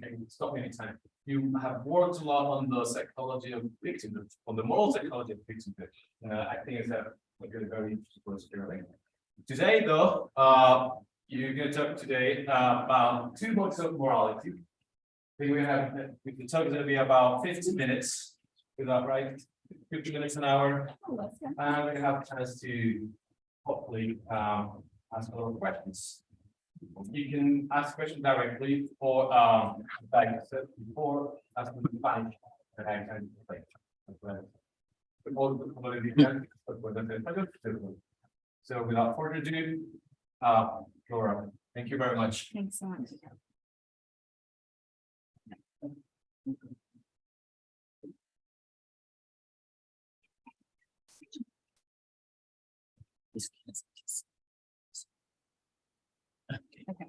Okay, stop me anytime. You have worked a lot on the psychology of victimhood, on the moral psychology of victimhood. I think it's a very interesting experiment. Today, though, you're going to talk today about 2 books of morality. I think the talk is going to be about 50 minutes. Is that right? 50 minutes an hour. And we have a chance to hopefully ask a lot of questions. You can ask questions directly or like I said before, asking the Spanish and I can so without further ado, Laura, thank you very much. Thanks so much. Okay.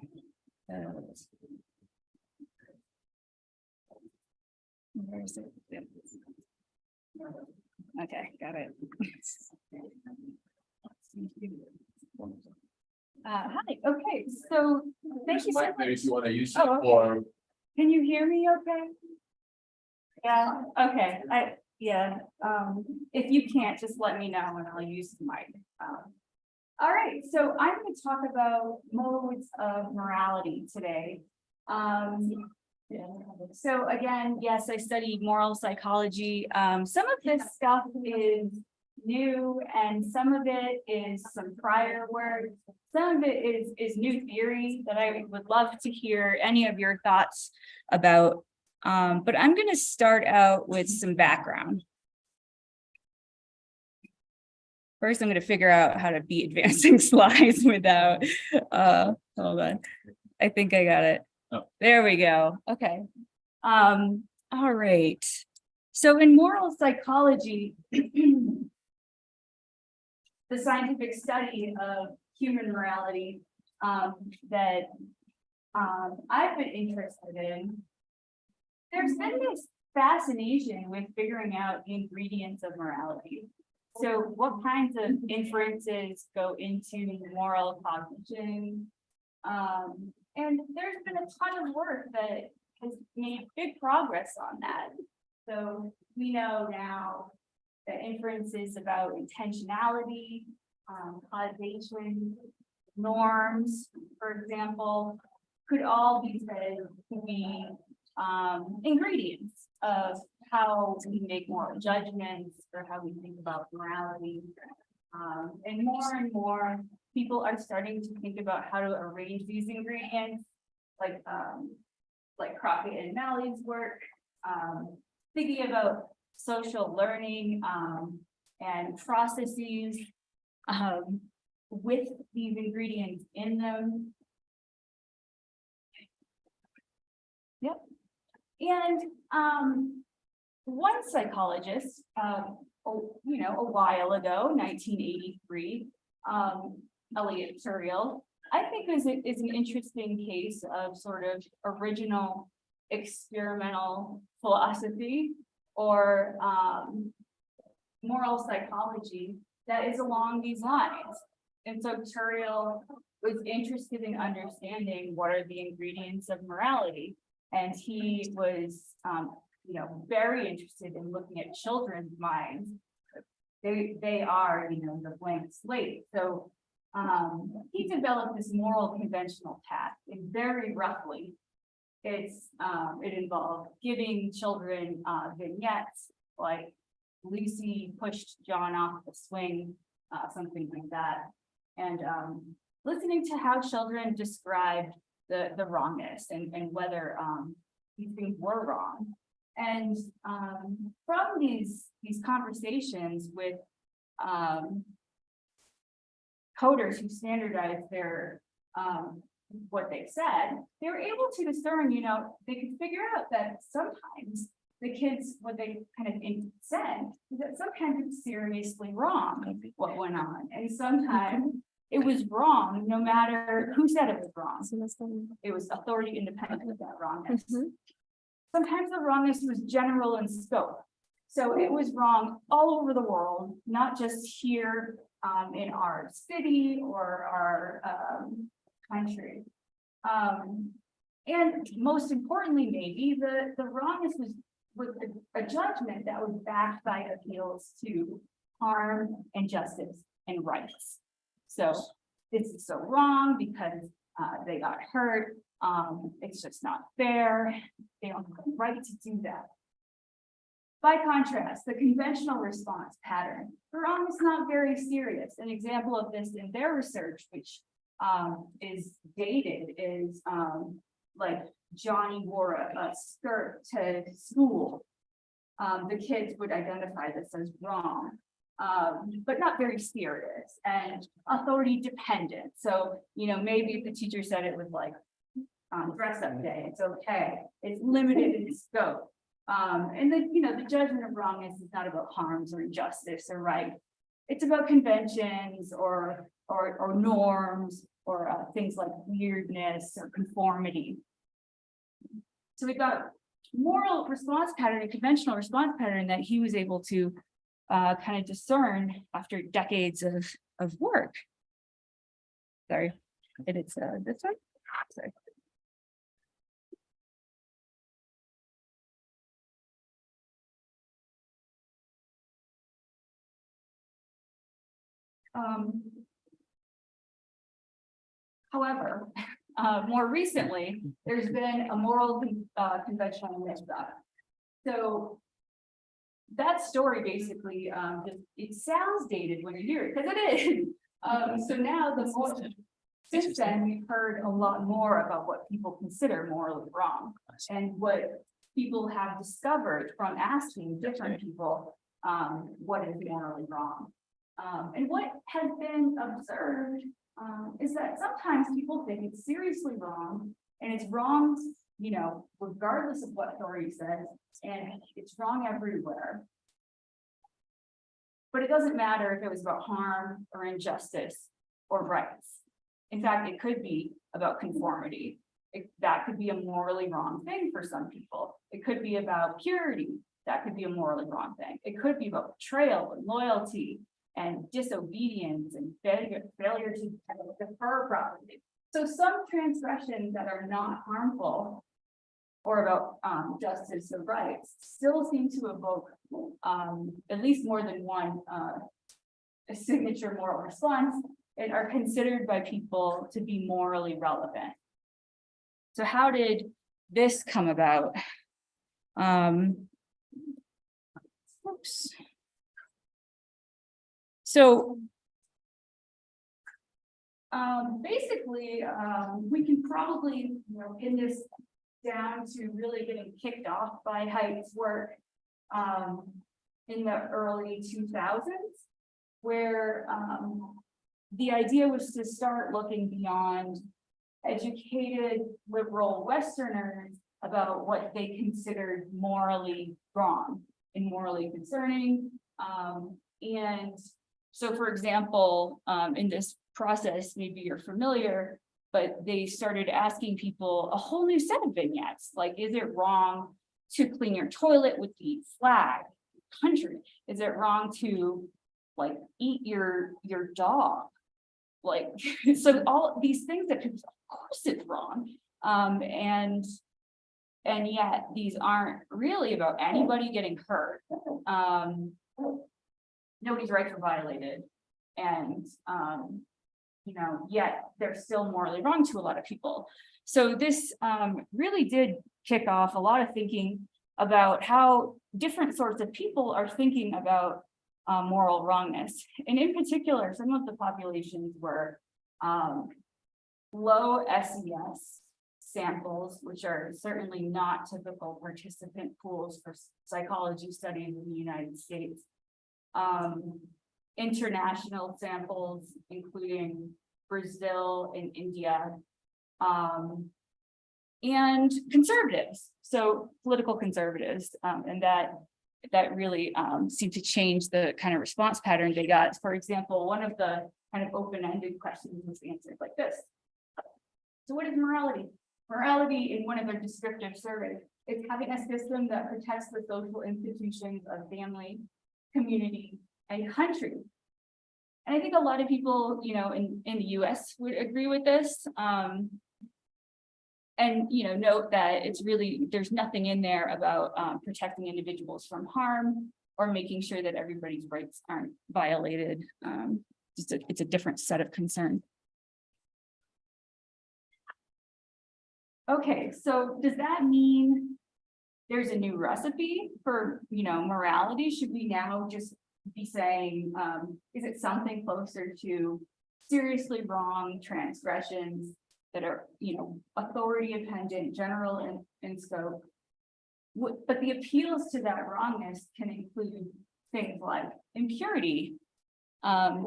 Where is it? Yeah. Okay, got it. Hi. Okay, so thank you so much. If you want to use it Oh, okay. or Can you hear me okay? Yeah, okay, if you can't, just let me know and I'll use the mic. All right, so I'm going to talk about modes of morality today. So again, yes, I studied moral psychology. Some of this stuff is new and some of it is some prior work. Some of it is new theory that I would love to hear any of your thoughts about. But I'm going to start out with some background. First, I'm going to figure out how to be advancing slides without, hold on. I think I got it. Oh. There we go. Okay. All right. So in moral psychology, the scientific study of human morality that I've been interested in, there's been this fascination with figuring out the ingredients of morality. So what kinds of inferences go into moral cognition? And there's been a ton of work that has made big progress on that. So we know now that inferences about intentionality, causation, norms, for example, could all be said to be ingredients of how we make moral judgments or how we think about morality. And more people are starting to think about how to arrange these ingredients, like Crockett and Malley's work, thinking about social learning and processes with these ingredients in them. Yep. And one psychologist, a while ago, 1983, Elliot Turiel, I think is an interesting case of sort of original experimental philosophy or moral psychology that is along these lines. And so Turiel was interested in understanding what are the ingredients of morality. And he was, very interested in looking at children's minds. They are, the blank slate. So he developed this moral conventional task, and very roughly, it involved giving children vignettes like Lucy pushed John off the swing, something like that, and listening to how children described the wrongness and whether these things were wrong. And from these conversations with coders who standardized their what they said, they were able to discern, they could figure out that sometimes the kids, what they kind of said, is that sometimes it's seriously wrong what went on, and sometimes it was wrong no matter who said it was wrong. It was authority independent of that wrongness. Sometimes the wrongness was general in scope. So it was wrong all over the world, not just here in our city or our country. And most importantly, maybe the wrongness was a judgment that was backed by appeals to harm and justice and rights. So this is so wrong because they got hurt. It's just not fair. They don't have the right to do that. By contrast, the conventional response pattern, the wrong is not very serious. An example of this in their research, which is dated, is like Johnny wore a skirt to school. The kids would identify this as wrong, but not very serious, and authority dependent. So, maybe if the teacher said it was like dress up day, it's okay. It's limited in scope. And then, the judgment of wrongness is not about harms or injustice or right. It's about conventions or norms or things like weirdness or conformity. So we've got moral response pattern and conventional response pattern that he was able to kind of discern after decades of work. Sorry, and it's this one. Sorry. However, more recently, there's been a moral conventional misstep. So that story basically, it sounds dated when you hear it, because it is. So now since then, we've heard a lot more about what people consider morally wrong and what people have discovered from asking different people what is morally wrong. And what has been observed is that sometimes people think it's seriously wrong, and it's wrong, regardless of what authority says, and it's wrong everywhere. But it doesn't matter if it was about harm or injustice or rights. In fact, it could be about conformity. That could be a morally wrong thing for some people. It could be about purity. That could be a morally wrong thing. It could be about betrayal and loyalty and disobedience and failure to defer properly. So some transgressions that are not harmful or about justice or rights still seem to evoke at least more than one a signature moral response and are considered by people to be morally relevant. So how did this come about? Oops. So basically, we can probably pin this down to really getting kicked off by Haidt's work in the early 2000s, where the idea was to start looking beyond educated liberal Westerners about what they considered morally wrong and morally concerning. And so, for example, in this process, maybe you're familiar, but they started asking people a whole new set of vignettes. Like, is it wrong to clean your toilet with the flag country? Is it wrong to like eat your dog? Like, so all these things that people, of course it's wrong. And yet these aren't really about anybody getting hurt. Nobody's rights were violated. And yet they're still morally wrong to a lot of people. So this really did kick off a lot of thinking about how different sorts of people are thinking about moral wrongness. And in particular, some of the populations were low SES samples, which are certainly not typical participant pools for psychology studies in the United States. International samples, including Brazil and India, and conservatives, so political conservatives, and that really seemed to change the kind of response pattern they got. For example, one of the kind of open-ended questions was answered like this. So what is morality? Morality, in one of their descriptive surveys, is having a system that protects the social institutions of family, community, and country. And I think a lot of people, in the US would agree with this. And, note that it's really, there's nothing in there about protecting individuals from harm or making sure that everybody's rights aren't violated. It's a different set of concern. Okay, so does that mean there's a new recipe for, morality? Should we now just be saying, is it something closer to seriously wrong transgressions that are, authority dependent, general in scope? But the appeals to that wrongness can include things like impurity,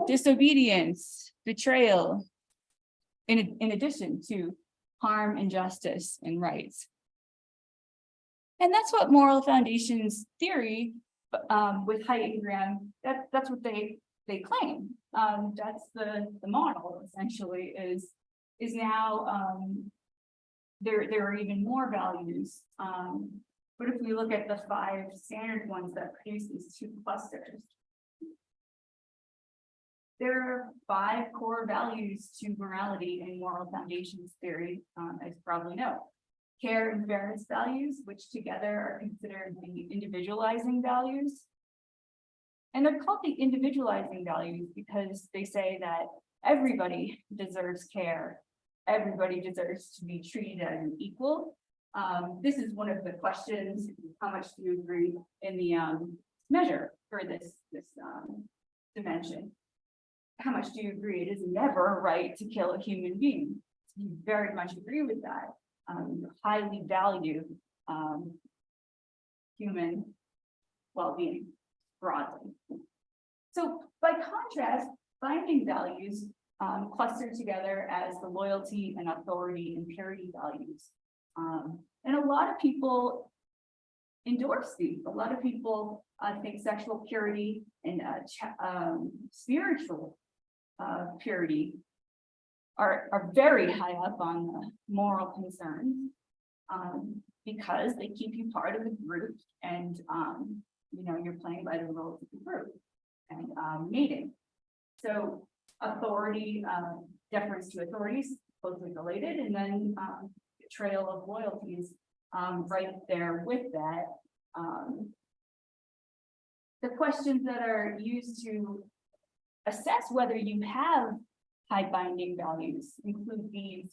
disobedience, betrayal, in addition to harm, injustice, and rights. And that's what moral foundations theory with Haidt and Graham, that's what they claim. That's the model essentially is now there are even more values. But if we look at the 5 standard ones that produce these 2 clusters, there are 5 core values to morality in moral foundations theory, as you probably know. Care and fairness values, which together are considered the individualizing values. And they're called the individualizing values because they say that everybody deserves care. Everybody deserves to be treated as an equal. This is one of the questions, how much do you agree in the measure for this dimension? How much do you agree it is never right to kill a human being? You very much agree with that. Highly value human well-being broadly. So by contrast, binding values cluster together as the loyalty and authority and purity values. And a lot of people endorse these. A lot of people think sexual purity and spiritual purity are very high up on the moral concerns because they keep you part of the group and you're playing by the rules of the group and mating. So authority, deference to authorities, closely related, and then betrayal of loyalties right there with that. The questions that are used to assess whether you have high binding values include these.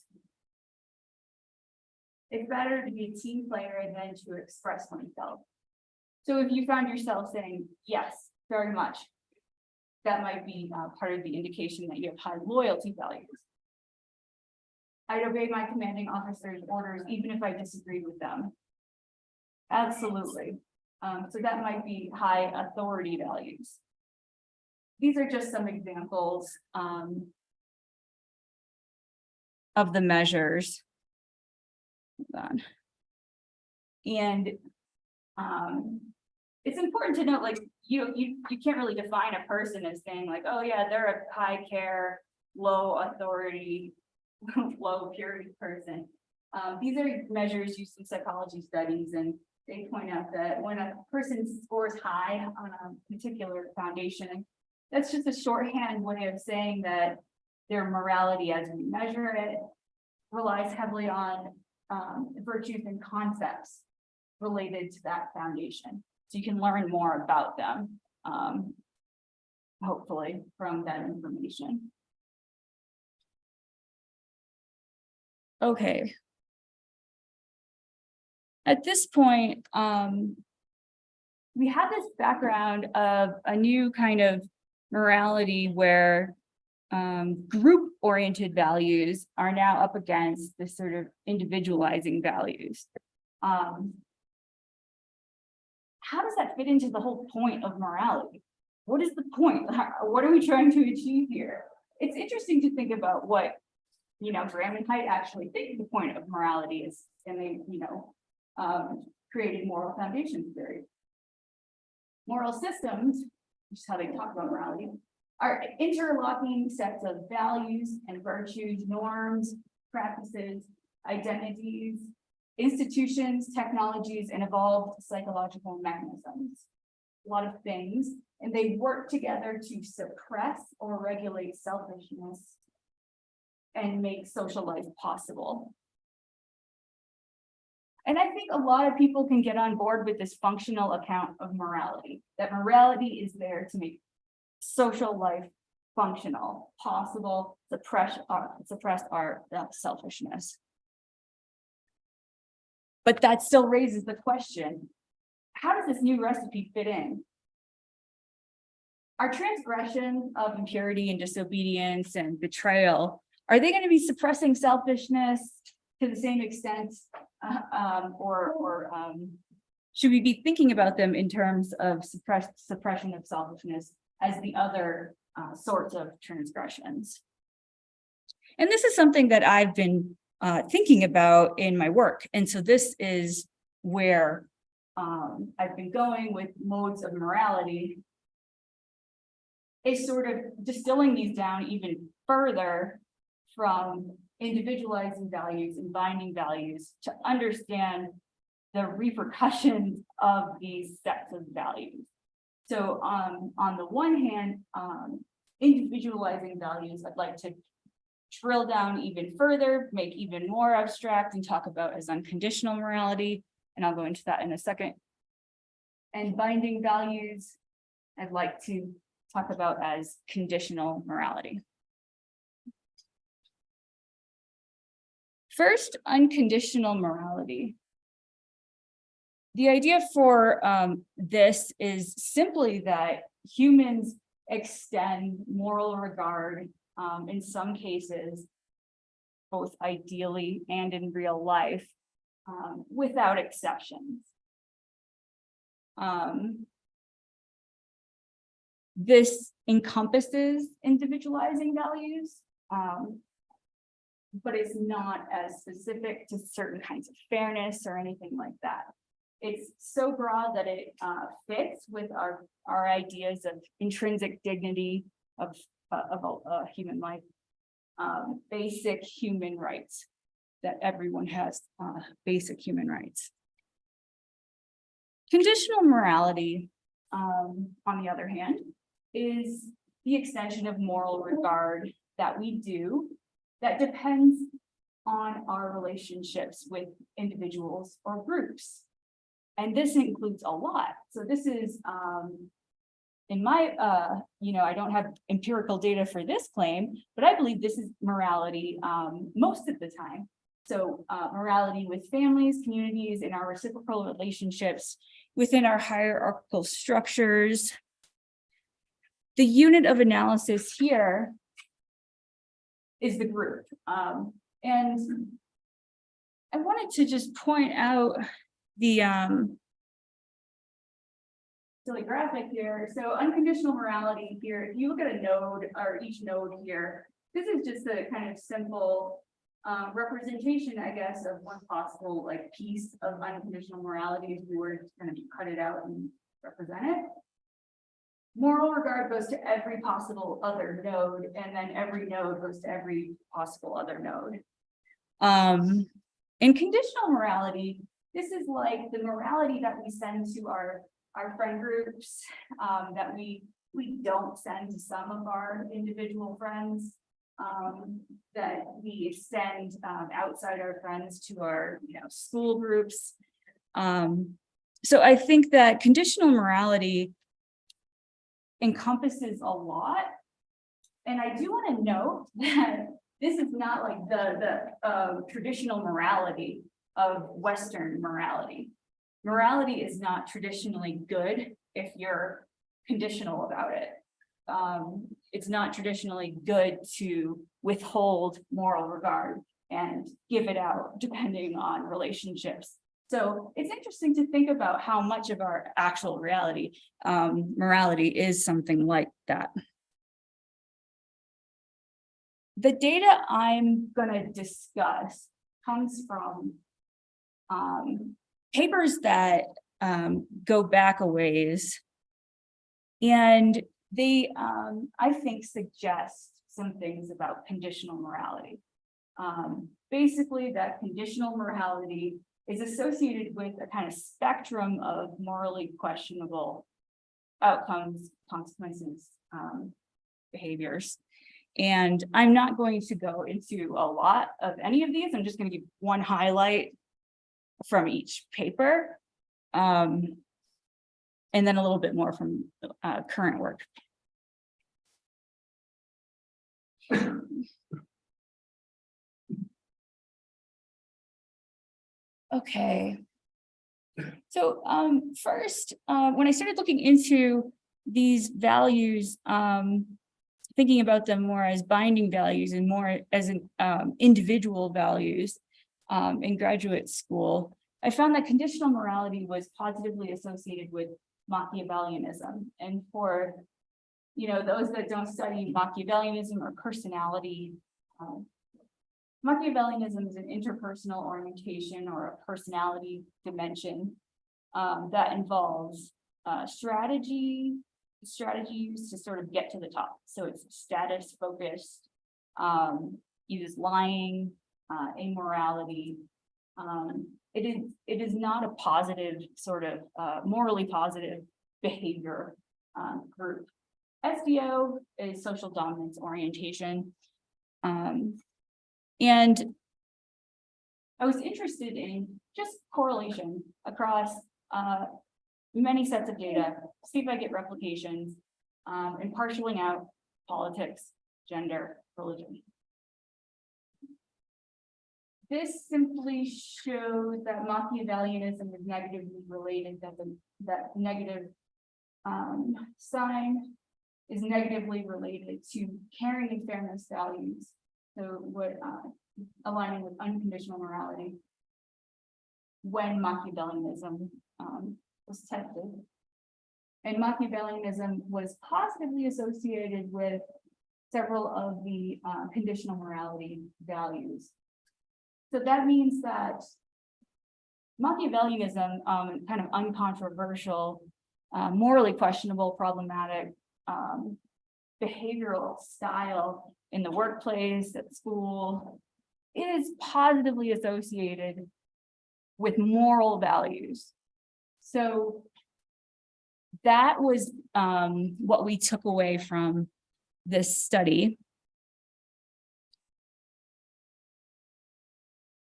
It's better to be a team player than to express oneself. So if you found yourself saying, yes, very much, that might be part of the indication that you have high loyalty values. I'd obey my commanding officer's orders, even if I disagreed with them. Absolutely. So that might be high authority values. These are just some examples of the measures. Hold on. And it's important to note, like, you can't really define a person as saying like, oh yeah, they're a high care, low authority, low purity person. These are measures used in psychology studies, and they point out that when a person scores high on a particular foundation, that's just a shorthand way of saying that their morality as we measure it relies heavily on virtues and concepts related to that foundation. So you can learn more about them, hopefully, from that information. Okay. At this point, we have this background of a new kind of morality where group-oriented values are now up against this sort of individualizing values. How does that fit into the whole point of morality? What is the point? What are we trying to achieve here? It's interesting to think about what, Graham and Haidt actually think the point of morality is, and they, created moral foundations theory. Moral systems, which is how they talk about morality, are interlocking sets of values and virtues, norms, practices, identities, institutions, technologies, and evolved psychological mechanisms. A lot of things, and they work together to suppress or regulate selfishness and make social life possible. And I think a lot of people can get on board with this functional account of morality, that morality is there to make social life functional, possible, suppress our selfishness. But that still raises the question, how does this new recipe fit in? Our transgression of impurity and disobedience and betrayal, are they going to be suppressing selfishness to the same extent? Or should we be thinking about them in terms of suppression of selfishness as the other sorts of transgressions? And this is something that I've been thinking about in my work. And so this is where I've been going with modes of morality, is sort of distilling these down even further from individualizing values and binding values to understand the repercussions of these sets of values. So on the one hand, individualizing values, I'd like to drill down even further, make even more abstract, and talk about as unconditional morality. And I'll go into that in a second. And binding values, I'd like to talk about as conditional morality. First, unconditional morality. The idea for this is simply that humans extend moral regard in some cases, both ideally and in real life, without exceptions. This encompasses individualizing values, but it's not as specific to certain kinds of fairness or anything like that. It's so broad that it fits with our ideas of intrinsic dignity of a human life, basic human rights, that everyone has basic human rights. Conditional morality, on the other hand, is the extension of moral regard that we do that depends on our relationships with individuals or groups. And this includes a lot. So this is, in my, I don't have empirical data for this claim, but I believe this is morality most of the time. So morality with families, communities, and our reciprocal relationships within our hierarchical structures. The unit of analysis here is the group. And I wanted to just point out the silly graphic here. So unconditional morality here, if you look at a node or each node here, this is just a kind of simple representation, I guess, of one possible like piece of unconditional morality if we were going to cut it out and represent it. Moral regard goes to every possible other node, and then every node goes to every possible other node. In conditional morality, this is like the morality that we send to our friend groups, that we don't send to some of our individual friends, that we extend outside our friends to our school groups. So I think that conditional morality encompasses a lot. And I do want to note that this is not like the traditional morality of Western morality. Morality is not traditionally good if you're conditional about it. It's not traditionally good to withhold moral regard and give it out depending on relationships. So it's interesting to think about how much of our actual reality, morality is something like that. The data I'm going to discuss comes from papers that go back a ways, and they, I think, suggest some things about conditional morality. Basically, that conditional morality is associated with a kind of spectrum of morally questionable outcomes, consequences, behaviors. And I'm not going to go into a lot of any of these. I'm just going to give one highlight. from each paper. And then a little bit more from current work. Okay. So first, when I started looking into these values, thinking about them more as binding values and more as individual values in graduate school, I found that conditional morality was positively associated with Machiavellianism. And for those that don't study Machiavellianism or personality, Machiavellianism is an interpersonal orientation or a personality dimension that involves strategy used to sort of get to the top. So it's status focused, uses lying, amorality. It is not a positive sort of morally positive behavior group. SDO is social dominance orientation. And I was interested in just correlation across many sets of data, see if I get replications, and partialing out politics, gender, religion. This simply shows that Machiavellianism is negatively related, that negative sign is negatively related to caring and fairness values. So what aligning with unconditional morality when Machiavellianism was tested. And Machiavellianism was positively associated with several of the conditional morality values. So that means that Machiavellianism, kind of uncontroversial, morally questionable, problematic behavioral style in the workplace, at school, is positively associated with moral values. So that was what we took away from this study.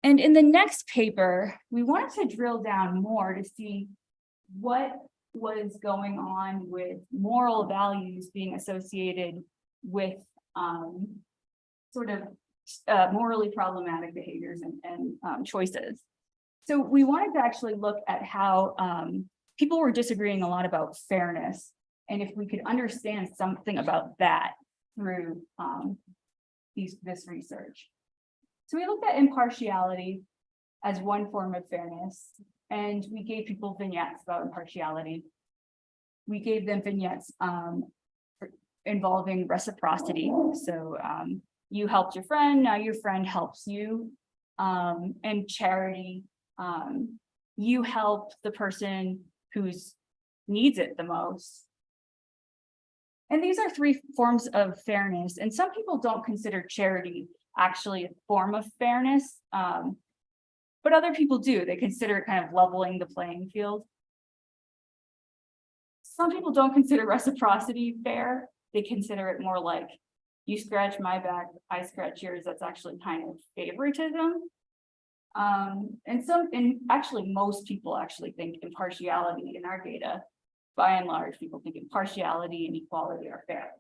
And in the next paper, we wanted to drill down more to see what was going on with moral values being associated with sort of morally problematic behaviors and choices. So we wanted to actually look at how people were disagreeing a lot about fairness, and if we could understand something about that through this research. So we looked at impartiality as one form of fairness, and we gave people vignettes about impartiality. We gave them vignettes involving reciprocity. So you helped your friend, now your friend helps you. And charity, you help the person who needs it the most. And these are three forms of fairness. And some people don't consider charity actually a form of fairness, but other people do. They consider it kind of leveling the playing field. Some people don't consider reciprocity fair. They consider it more like you scratch my back, I scratch yours. That's actually kind of favoritism. And actually most people actually think impartiality in our data, by and large, people think impartiality and equality are fair.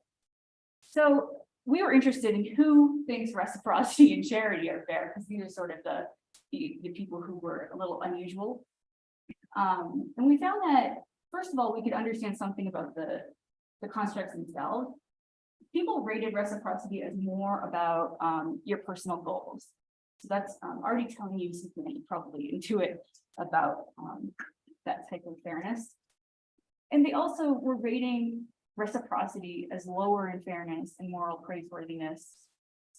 So we were interested in who thinks reciprocity and charity are fair, because these are sort of the people who were a little unusual. And we found that, first of all, we could understand something about the constructs themselves. People rated reciprocity as more about your personal goals. So that's already telling you something that you probably intuit about that type of fairness. And they also were rating reciprocity as lower in fairness and moral praiseworthiness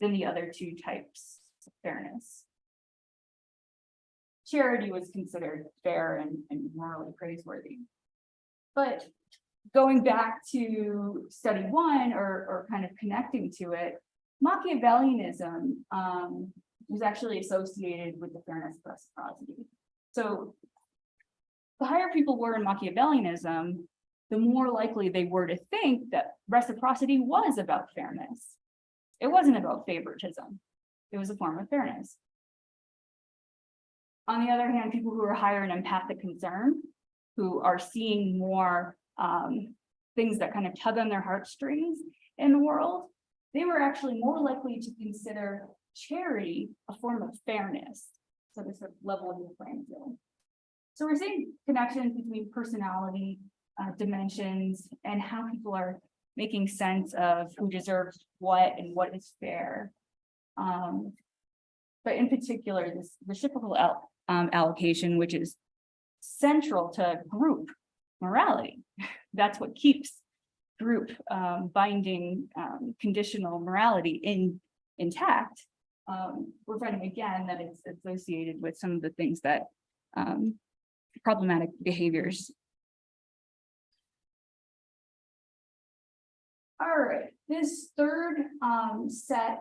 than the other two types of fairness. Charity was considered fair and morally praiseworthy. But going back to study one, or kind of connecting to it, Machiavellianism was actually associated with the fairness of reciprocity. So the higher people were in Machiavellianism, the more likely they were to think that reciprocity was about fairness. It wasn't about favoritism. It was a form of fairness. On the other hand, people who are higher in empathic concern, who are seeing more things that kind of tug on their heartstrings in the world, they were actually more likely to consider charity a form of fairness. So this sort of level of the playing field. So we're seeing connections between personality, dimensions, and how people are making sense of who deserves what and what is fair. But in particular, this reciprocal allocation, which is central to group morality. That's what keeps group binding conditional morality intact. We're finding again that it's associated with some of the things that problematic behaviors. All right, this third set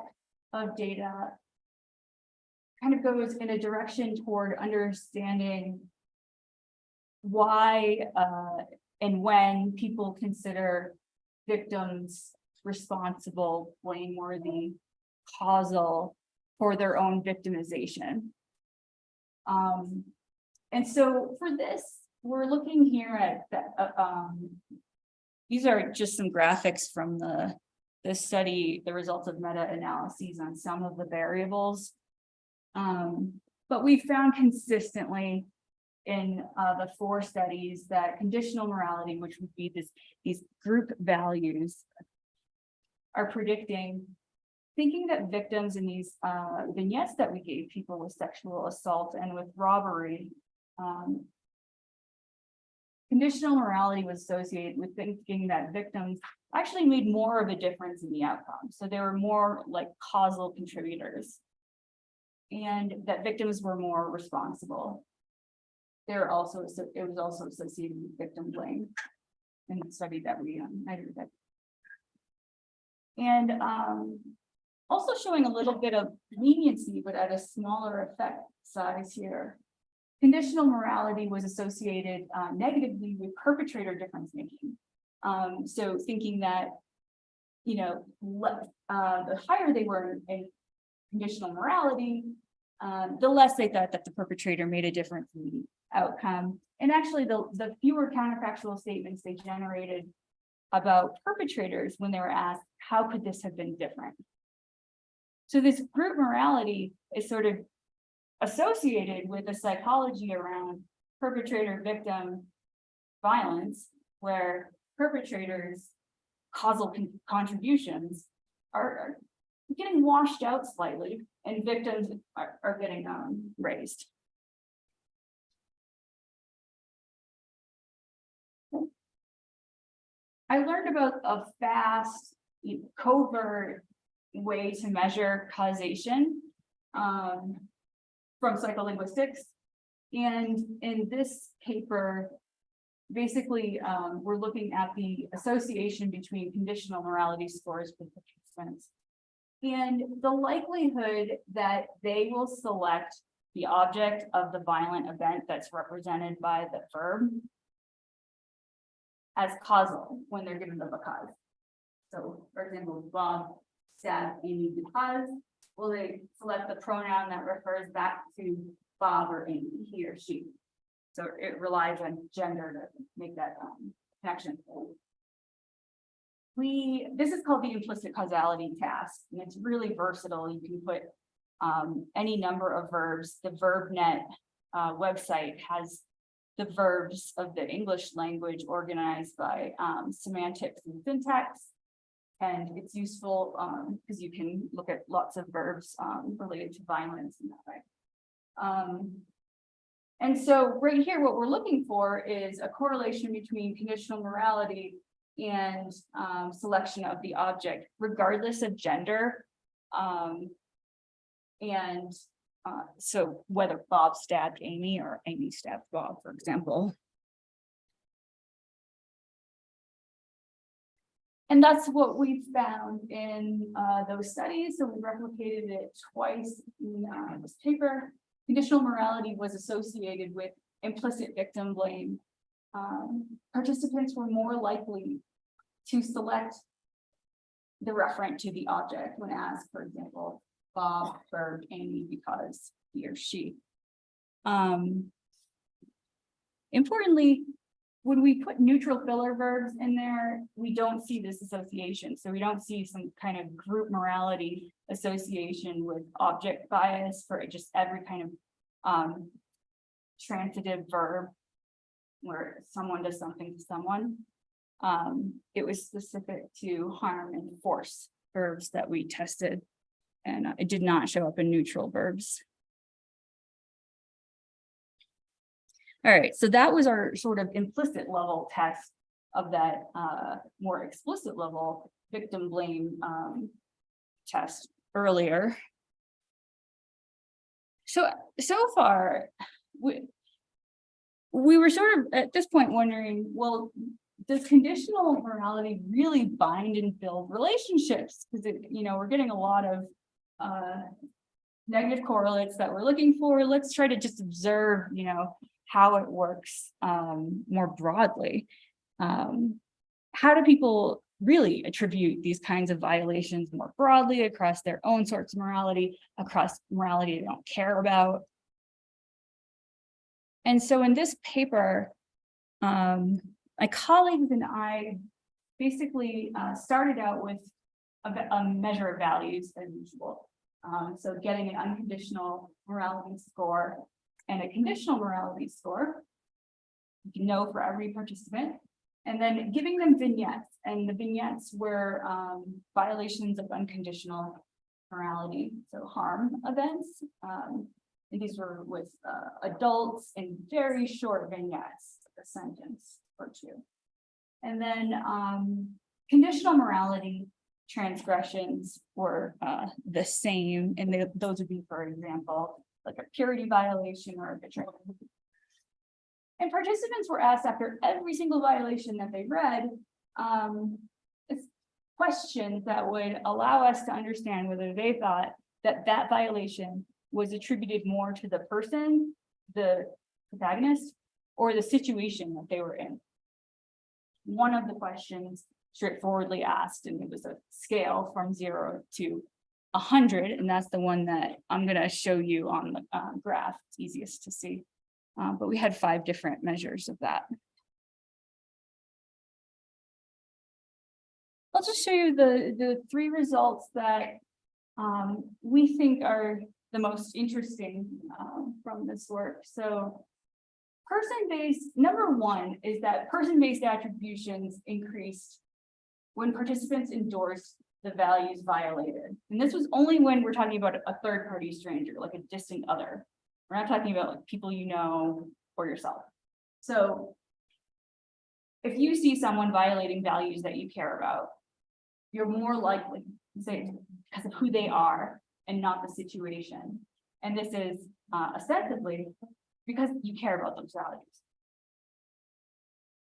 of data kind of goes in a direction toward understanding why and when people consider victims responsible, blameworthy, causal for their own victimization. And so for this, we're looking here at these are just some graphics from the study, the results of meta-analyses on some of the variables. But we found consistently in the 4 studies that conditional morality, which would be these group values, are predicting thinking that victims in these vignettes that we gave people with sexual assault and with robbery, conditional morality was associated with thinking that victims actually made more of a difference in the outcome. So they were more like causal contributors, and that victims were more responsible. It was also associated with victim blame in the study that we measured that. And also showing a little bit of leniency, but at a smaller effect size here. Conditional morality was associated negatively with perpetrator difference making. So thinking that, you know, the higher they were in conditional morality, the less they thought that the perpetrator made a difference in the outcome. And actually the fewer counterfactual statements they generated about perpetrators when they were asked, how could this have been different? So this group morality is sort of associated with the psychology around perpetrator victim violence, where perpetrators' causal contributions are getting washed out slightly and victims are getting raised. I learned about a fast, covert way to measure causation from psycholinguistics. And in this paper, basically, we're looking at the association between conditional morality scores for participants and the likelihood that they will select the object of the violent event that's represented by the verb as causal when they're given the because. So, for example, Bob stabbed Amy because, will they select the pronoun that refers back to Bob or Amy, he or she? So it relies on gender to make that connection. This is called the implicit causality task, and it's really versatile. You can put any number of verbs. The VerbNet website has the verbs of the English language organized by semantics and syntax. And it's useful because you can look at lots of verbs related to violence in that way. And so right here, what we're looking for is a correlation between conditional morality and selection of the object, regardless of gender. So whether Bob stabbed Amy or Amy stabbed Bob, for example. And that's what we found in those studies. So we replicated it twice in this paper. Conditional morality was associated with implicit victim blame. Participants were more likely to select the referent to the object when asked, for example, Bob served Amy because he or she. Importantly, when we put neutral filler verbs in there, we don't see this association. So we don't see some kind of group morality association with object bias for just every kind of transitive verb where someone does something to someone. It was specific to harm and force verbs that we tested, and it did not show up in neutral verbs. All right, so that was our sort of implicit level test of that more explicit level victim blame test earlier. So far, we were sort of at this point wondering, well, does conditional morality really bind and build relationships? Because we're getting a lot of negative correlates that we're looking for. Let's try to just observe, how it works more broadly. How do people really attribute these kinds of violations more broadly across their own sorts of morality, across morality they don't care about? And so in this paper, my colleagues and I basically started out with a measure of values as usual. So getting an unconditional morality score and a conditional morality score, you know, for every participant, and then giving them vignettes. And the vignettes were violations of unconditional morality, so harm events. And these were with adults in very short vignettes, a sentence or two. And then conditional morality transgressions were the same, and those would be, for example, like a purity violation or a betrayal. And participants were asked after every single violation that they read, questions that would allow us to understand whether they thought that that violation was attributed more to the person, the protagonist, or the situation that they were in. One of the questions straightforwardly asked, and it was a scale from 0 to 100, and that's the one that I'm going to show you on the graph. It's easiest to see, but we had 5 different measures of that. I'll just show you the 3 results that we think are the most interesting from this work. So person-based, number 1 is that person-based attributions increased when participants endorsed the values violated. And this was only when we're talking about a third-party stranger, like a distant other. We're not talking about like people you know or yourself. So if you see someone violating values that you care about, you're more likely to say because of who they are and not the situation. And this is ostensibly because you care about those values.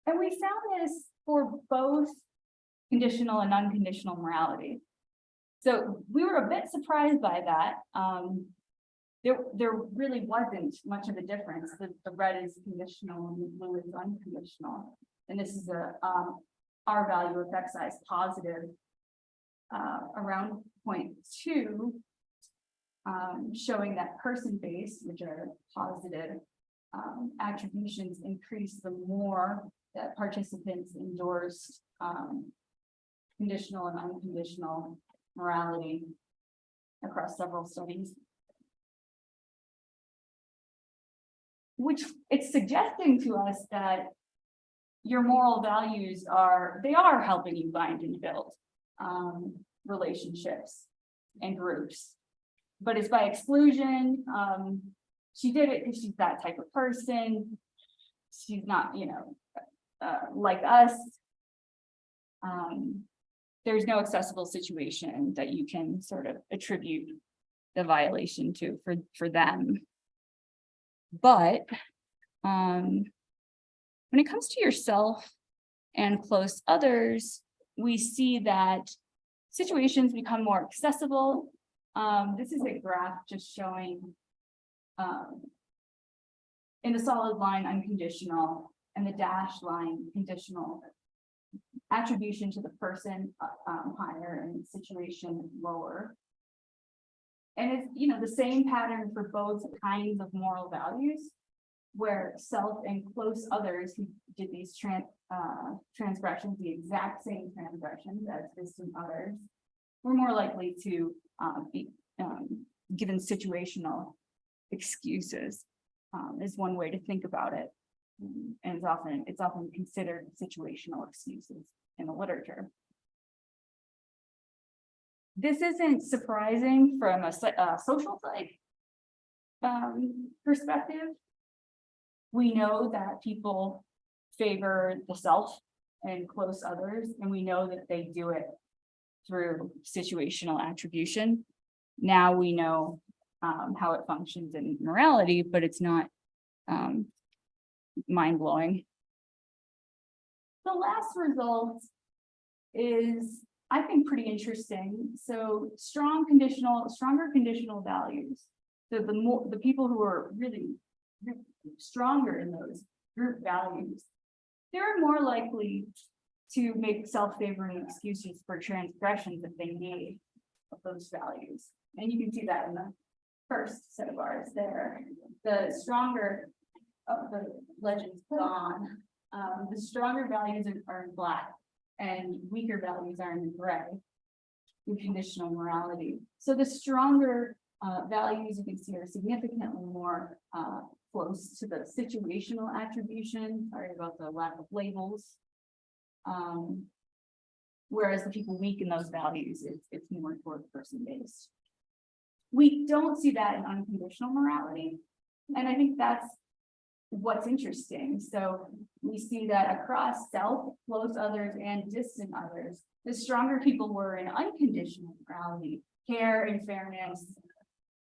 And we found this for both conditional and unconditional morality. So we were a bit surprised by that. There really wasn't much of a difference. The red is conditional and the blue is unconditional. And this is a R value effect size positive around 0.2, showing that person-based, which are positive attributions, increase the more that participants endorsed conditional and unconditional morality across several studies. Which it's suggesting to us that your moral values are helping you bind and build relationships and groups, but it's by exclusion. She did it because she's that type of person. She's not, like us. There's no accessible situation that you can sort of attribute the violation to for them. But when it comes to yourself and close others, we see that situations become more accessible. This is a graph just showing in the solid line unconditional and the dashed line conditional attribution to the person higher and situation lower. And it's the same pattern for both kinds of moral values. where self and close others who did these transgressions, the exact same transgressions as distant others, were more likely to be given situational excuses, is one way to think about it. And it's often considered situational excuses in the literature. This isn't surprising from a social psych perspective. We know that people favor the self and close others, and we know that they do it through situational attribution. Now we know how it functions in morality, but it's not mind-blowing. The last result is, I think, pretty interesting. So stronger conditional values. So the people who are really stronger in those group values, they're more likely to make self-favoring excuses for transgressions if they need of those values. And you can see that in the first set of bars there. The stronger, the legend's gone. The stronger values are in black, and weaker values are in gray in conditional morality. So the stronger values, you can see, are significantly more close to the situational attribution. Sorry about the lack of labels. Whereas the people weak in those values, it's more toward person-based. We don't see that in unconditional morality, and I think that's what's interesting. So we see that across self, close others, and distant others, the stronger people were in unconditional morality, care and fairness,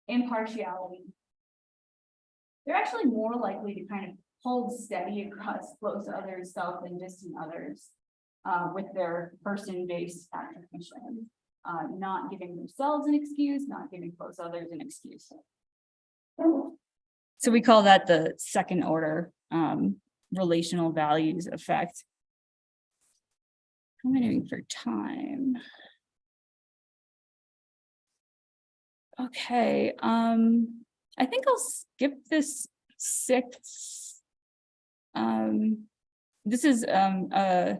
impartiality. They're actually more likely to kind of hold steady across close others, self, and distant others with their person-based attribution, not giving themselves an excuse, not giving close others an excuse. So we call that the second order relational values effect. How am I doing for time? Okay, I think I'll skip this sixth. This is a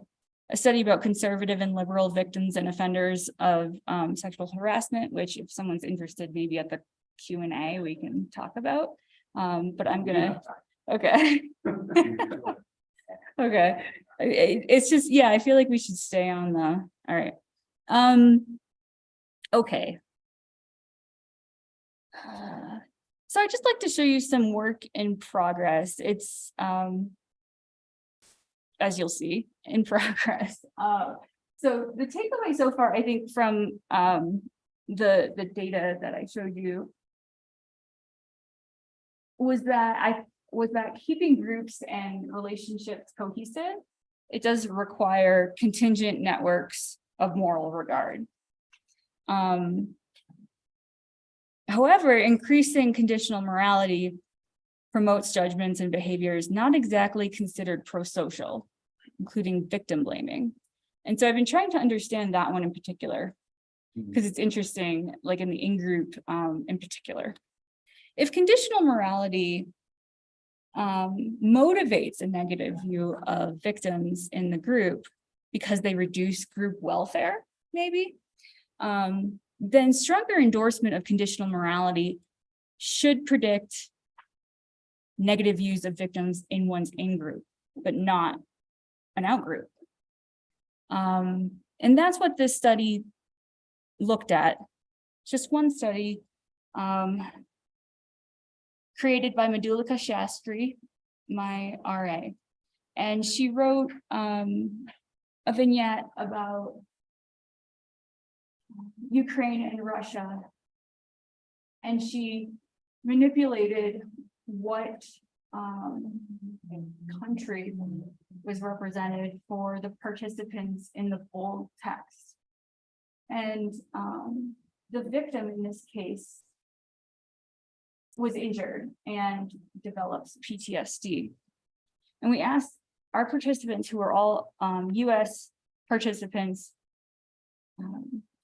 study about conservative and liberal victims and offenders of sexual harassment, which if someone's interested, maybe at the Q&A we can talk about. But I'm gonna, okay. Okay, it's just, yeah, I feel like we should stay on the, all right. Okay. So I'd just like to show you some work in progress. It's, as you'll see, in progress. So the takeaway so far, I think, from the data that I showed you was that keeping groups and relationships cohesive, it does require contingent networks of moral regard. However, increasing conditional morality promotes judgments and behaviors not exactly considered pro-social, including victim blaming. And so I've been trying to understand that one in particular, because it's interesting, like in the in-group in particular. If conditional morality motivates a negative view of victims in the group because they reduce group welfare, maybe, then stronger endorsement of conditional morality should predict negative views of victims in one's in-group, but not an out-group. And that's what this study looked at. Just one study created by Madhulika Shastri, my RA. And she wrote a vignette about Ukraine and Russia. And she manipulated what country was represented for the participants in the bold text. And the victim in this case was injured and develops PTSD. And we asked our participants, who are all US participants,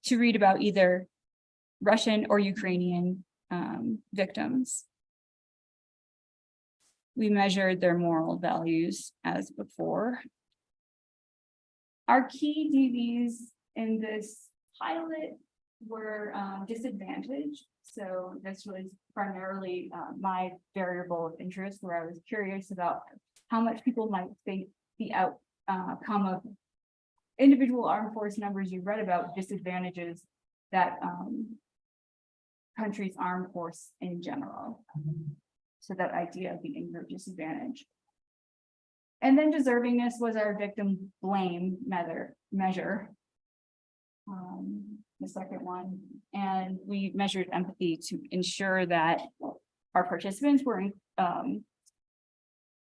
to read about either Russian or Ukrainian victims. We measured their moral values as before. Our key DVs in this pilot were disadvantaged. So this was primarily my variable of interest, where I was curious about how much people might think the outcome of individual armed force numbers you read about disadvantages that country's armed force in general. So that idea of the in-group disadvantage. And then deservingness was our victim blame measure. The second one, and we measured empathy to ensure that our participants were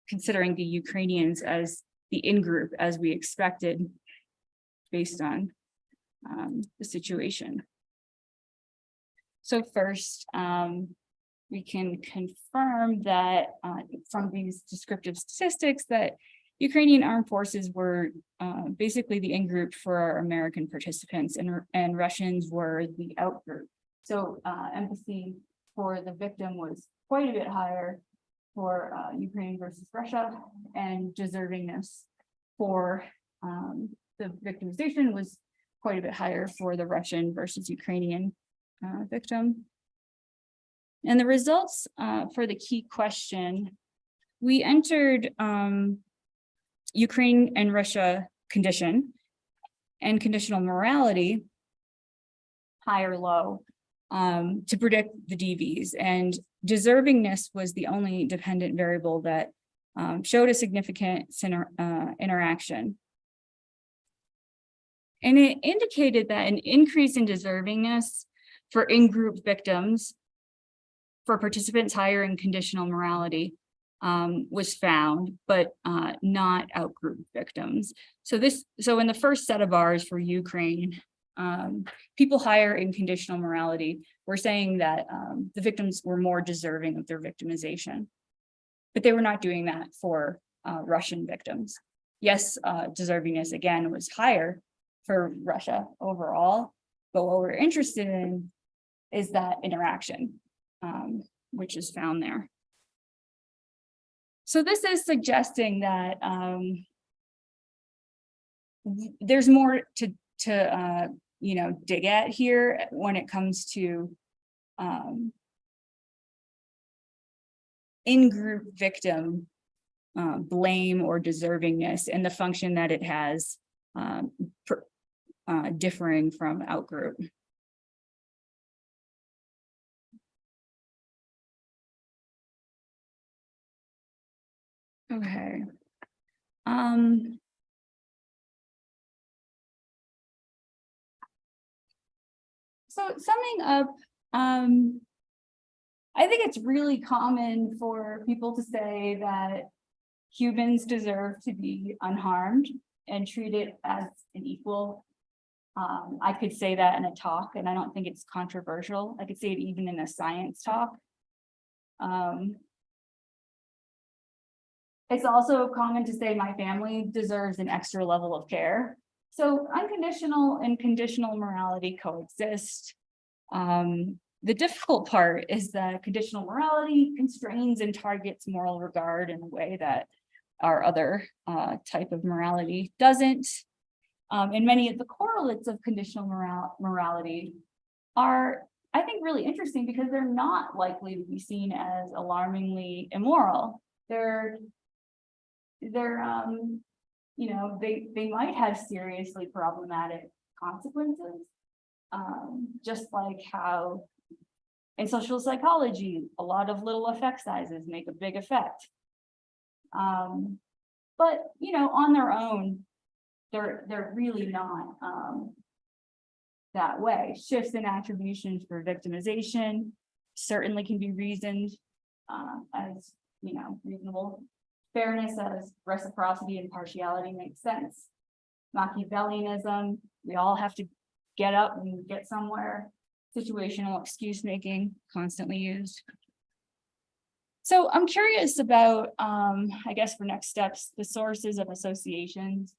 considering the Ukrainians as the in-group as we expected based on the situation. So first, we can confirm that from these descriptive statistics that Ukrainian armed forces were basically the in-group for our American participants, and Russians were the out-group. So empathy for the victim was quite a bit higher for Ukraine versus Russia, and deservingness for the victimization was quite a bit higher for the Russian versus Ukrainian victim. And the results for the key question, we entered Ukraine and Russia condition and conditional morality, high or low, to predict the DVs. And deservingness was the only dependent variable that showed a significant interaction. And it indicated that an increase in deservingness for in-group victims for participants higher in conditional morality was found, but not out-group victims. So in the first set of bars for Ukraine, people higher in conditional morality were saying that the victims were more deserving of their victimization, but they were not doing that for Russian victims. Yes, deservingness again was higher for Russia overall, but what we're interested in is that interaction, which is found there. So this is suggesting that there's more to dig at here when it comes to in-group victim blame or deservingness and the function that it has differing from out-group. Okay. So summing up, I think it's really common for people to say that humans deserve to be unharmed and treated as an equal. I could say that in a talk, and I don't think it's controversial. I could say it even in a science talk. It's also common to say my family deserves an extra level of care. So unconditional and conditional morality coexist. The difficult part is that conditional morality constrains and targets moral regard in a way that our other type of morality doesn't. And many of the correlates of conditional morality are, I think, really interesting because they're not likely to be seen as alarmingly immoral. They might have seriously problematic consequences, just like how in social psychology, a lot of little effect sizes make a big effect. But on their own, they're really not that way. Shifts in attributions for victimization certainly can be reasoned as reasonable. Fairness as reciprocity and partiality makes sense. Machiavellianism, we all have to get up and get somewhere. Situational excuse making, constantly used. So I'm curious about, I guess for next steps, the sources of associations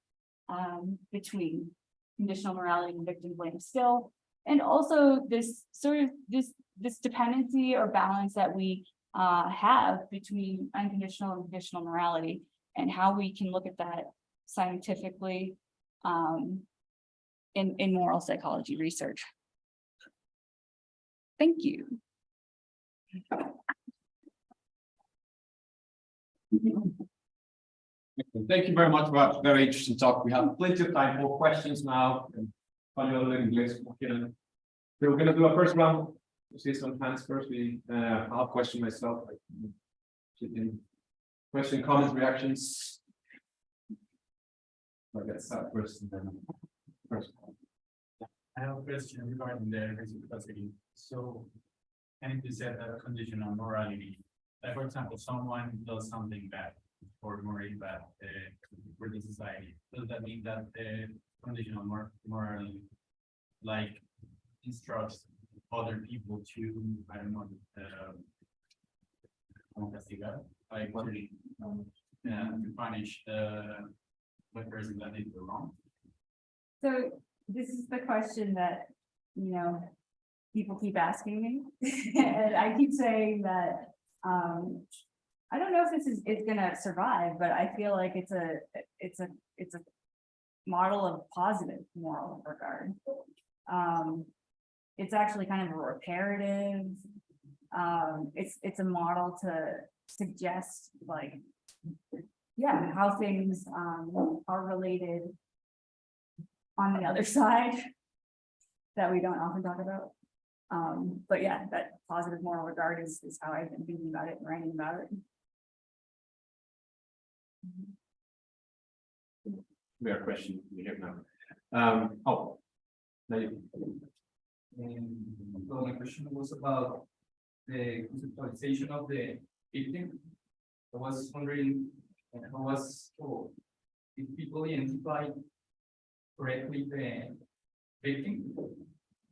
between conditional morality and victim blame still, and also this sort of this dependency or balance that we have between unconditional and conditional morality, and how we can look at that scientifically in moral psychology research. Thank you. Thank you very much for that very interesting talk. We have plenty of time for questions now. We're going to do a first round. You see some hands first. I'll question myself. Question, comments, reactions. I'll get start first. And then first. I have a question regarding the reciprocity. So, and you said that conditional morality, like for example, someone does something bad or morally bad for the society. Does that mean that the conditional morality, like, instructs other people to, I don't know, castigar, like to punish the person that did the wrong? So this is the question that, people keep asking me. And I keep saying that, I don't know if this is gonna survive, but I feel like it's a model of positive moral regard. It's actually kind of a reparative. It's a model to suggest, like, yeah, how things are related on the other side that we don't often talk about. But yeah, that positive moral regard is how I've been thinking about it and writing about it. We have a question we have now. Now you. So my question was about the conceptualization of the victim. I was wondering, if people identify correctly the victim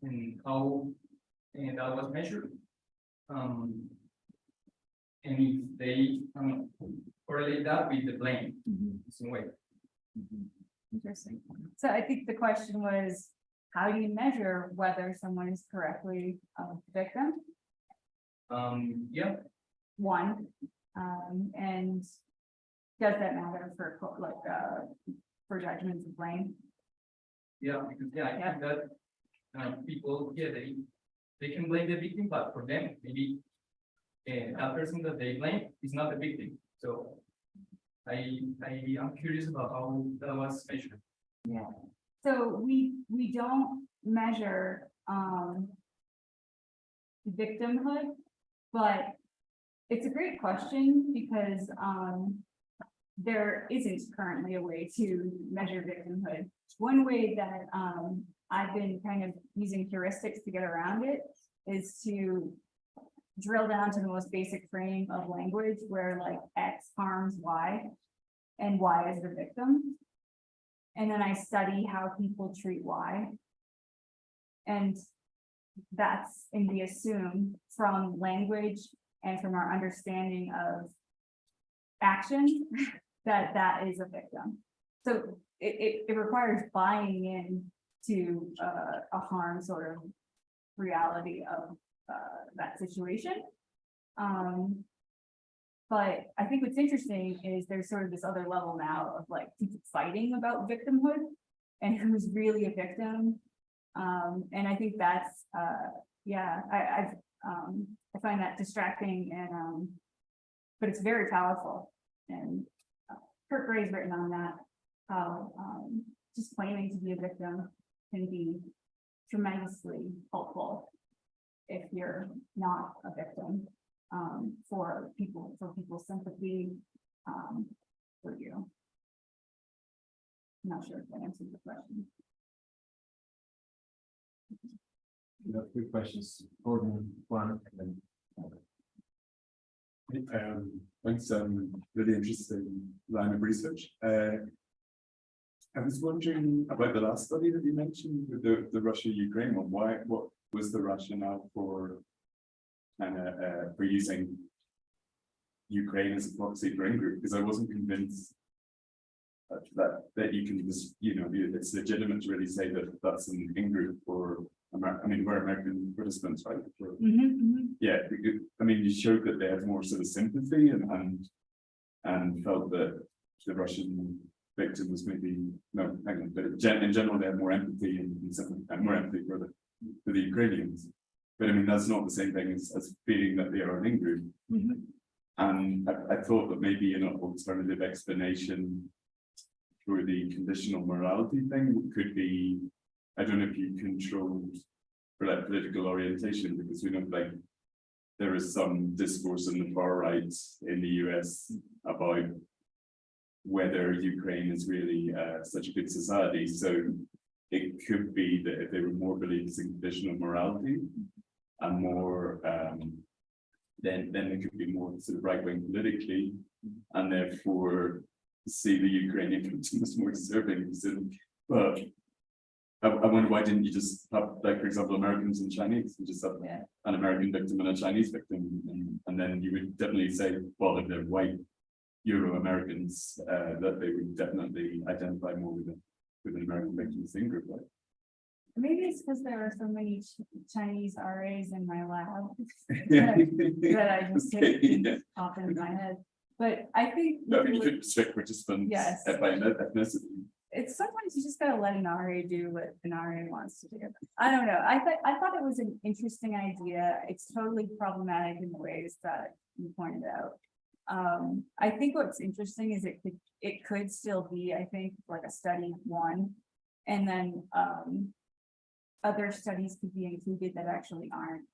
and how that was measured. And if they correlate that with the blame in some way. Interesting. So I think the question was, how do you measure whether someone is correctly a victim? Yeah. One, and does that matter for judgments of blame? Yeah, because I think that people, they can blame the victim, but for them, maybe that person that they blame is not the victim. So I am curious about how that was measured. Yeah. So we don't measure victimhood, but it's a great question because there isn't currently a way to measure victimhood. One way that I've been kind of using heuristics to get around it is to drill down to the most basic frame of language where like X harms Y and Y is the victim. And then I study how people treat Y. And we assume from language and from our understanding of action that is a victim. So it requires buying in to a harm sort of reality of that situation. But I think what's interesting is there's sort of this other level now of like people fighting about victimhood and who's really a victim. And I think that's I find that distracting and but it's very powerful. And Kurt Gray's written on that, how just claiming to be a victim can be tremendously helpful if you're not a victim, for people's sympathy for you. I'm not sure if that answers the question. You have 3 questions. Gordon, one, and then. Thanks, really interesting line of research. I was wondering about the last study that you mentioned with the Russia-Ukraine one. What was the rationale for for using Ukraine as a proxy for in-group? Because I wasn't convinced that you can just, it's legitimate to really say that that's an in-group for I mean, we're American participants, right? Mhm, mhm. Yeah, I mean, you showed that they had more sort of sympathy and felt that the Russian victim was maybe, no, hang on, but in general, they had more empathy and more empathy for the Ukrainians. But I mean, that's not the same thing as feeling that they are an in-group. Mhm. And I thought that maybe an alternative explanation for the conditional morality thing could be, I don't know if you controlled for like political orientation, because we know like there is some discourse in the far right in the US about whether Ukraine is really such a good society. So it could be that if they were more believers in conditional morality and more, then they could be more sort of right-wing politically, and therefore see the Ukrainian victim as more deserving. So, but I wonder why didn't you just have, like, for example, Americans and Chinese? You just have Yeah. an American victim and a Chinese victim, and then you would definitely say, well, if they're white Euro-Americans, that they would definitely identify more with an American victim thing group, right? Maybe it's because there are so many Chinese RAs in my lab. Yeah. That I just Okay, take yeah. off in my head, but I think. No, I mean, you could restrict participants Yes. by ethnicity. It's sometimes you just gotta let an RA do what an RA wants to do. I don't know, I thought it was an interesting idea, it's totally problematic in the ways that you pointed out. I think what's interesting is it could still be, I think, like a study one. And then, other studies could be included that actually aren't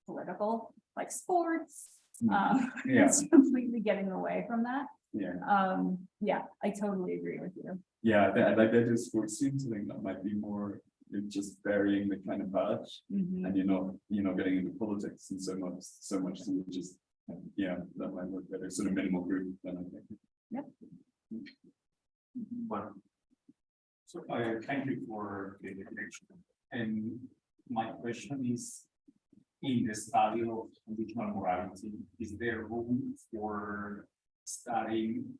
political, like sports. Yeah. It's completely getting away from that. Yeah, Yeah, I totally agree with you. yeah, I like that as sports teams. I think that might be more just varying the kind of badge, Mhm. and you're not getting into politics and so much, so you just, yeah, that might work better. Sort of minimal group, then I think. Yep. Well, so thank you for the introduction. And my question is, in the study of conditional morality, is there room for studying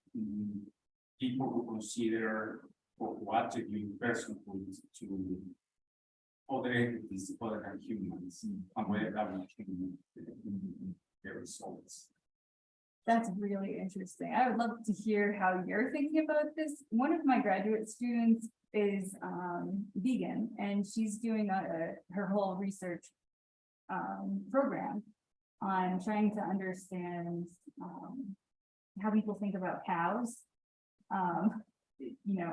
people who consider or who attribute personhood to other entities other than humans, and whether that would change the results? That's really interesting. I would love to hear how you're thinking about this. One of my graduate students is vegan, and she's doing her whole research program on trying to understand how people think about cows,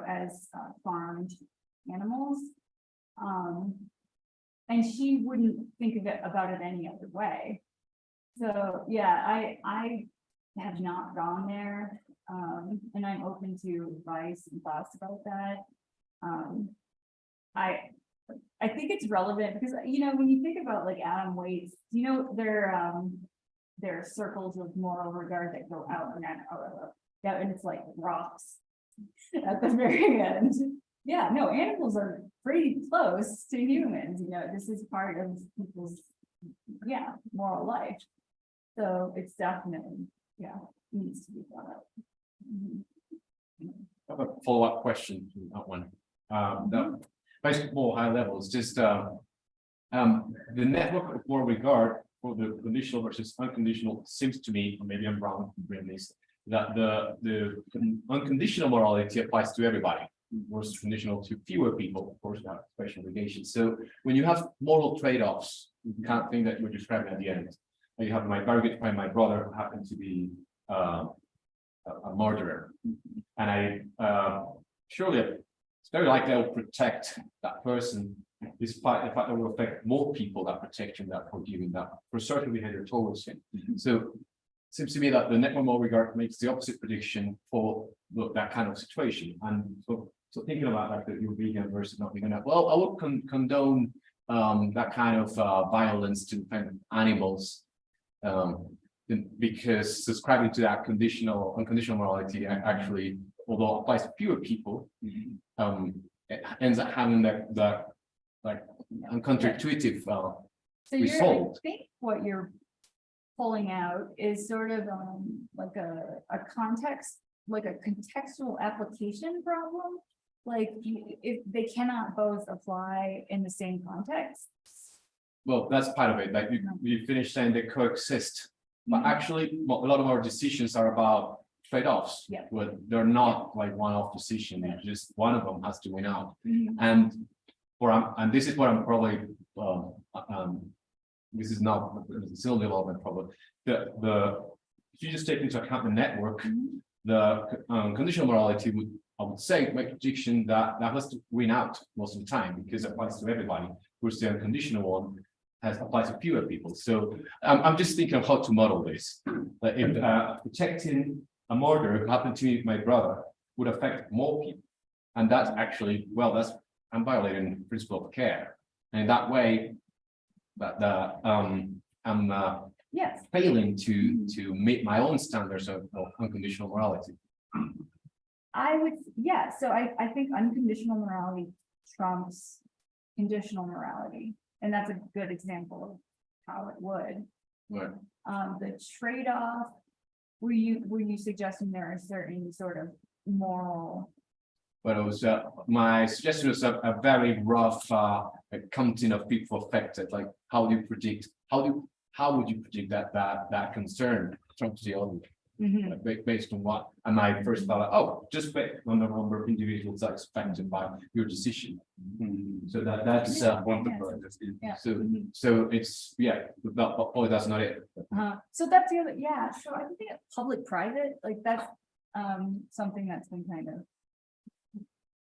as farmed animals. And she wouldn't think of it about it any other way. So, yeah, I have not gone there, and I'm open to advice and thoughts about that. I think it's relevant because, when you think about like atom weights, there are circles of moral regard that go out and out, and it's like rocks at the very end. Yeah, no, animals are pretty close to humans, this is part of people's, moral life. So it's definitely, needs to be thought out. Mhm. I have a follow-up question to that one. That basically more high levels, just the network of moral regard for the conditional versus unconditional seems to me, or maybe I'm wrong, at least, that the unconditional morality applies to everybody, versus conditional to fewer people, of course, not special obligations. So when you have moral trade-offs, the kind of thing that you were describing at the end, and you have my very good friend, my brother, who happened to be a murderer, and I surely it's very likely I will protect that person, despite the fact that will affect more people that protect him, that forgive him, that for certain behavior towards him. So it seems to me that the network moral regard makes the opposite prediction for that kind of situation. And so thinking about that, that you're vegan versus not vegan, well, I would condone that kind of violence to animals, because subscribing to that unconditional morality actually, although it applies to fewer people, it ends up having that like counterintuitive So I result. think what you're pulling out is sort of like a context, like a contextual application problem. like, if they cannot both apply in the same context? Well, that's part of it, like you finish saying they coexist, but actually, well, a lot of our decisions are about trade-offs. Yeah. But they're not like one-off decision, it's just one of them has to win out. Mhm. And this is what I'm probably, this is not, it's still development problem. If you just take into account the network, Mhm. the conditional morality would, I would say, make prediction that has to win out most of the time because it applies to everybody, whereas the unconditional one has applies to fewer people. So I'm just thinking of how to model this. That if protecting a murder who happened to me, my brother, would affect more people, and that's actually, well, I'm violating the principle of care, and in that way, I'm Yes. failing to meet my own standards of unconditional morality. I would, yeah, so I think unconditional morality trumps conditional morality, and that's a good example of how it would. Right. The trade-off, were you suggesting there are certain sort of moral? But it was my suggestion was a very rough counting of people affected. Like, how do you predict? How would you predict that concern trumps the other? Mhm. Like, based on what? And I first thought, oh, just based on the number of individuals that affected by your decision. So that's Wonderful. Yeah. so it's that's not it. So that's the other, yeah, so I think public-private, like that's something that's been kind of.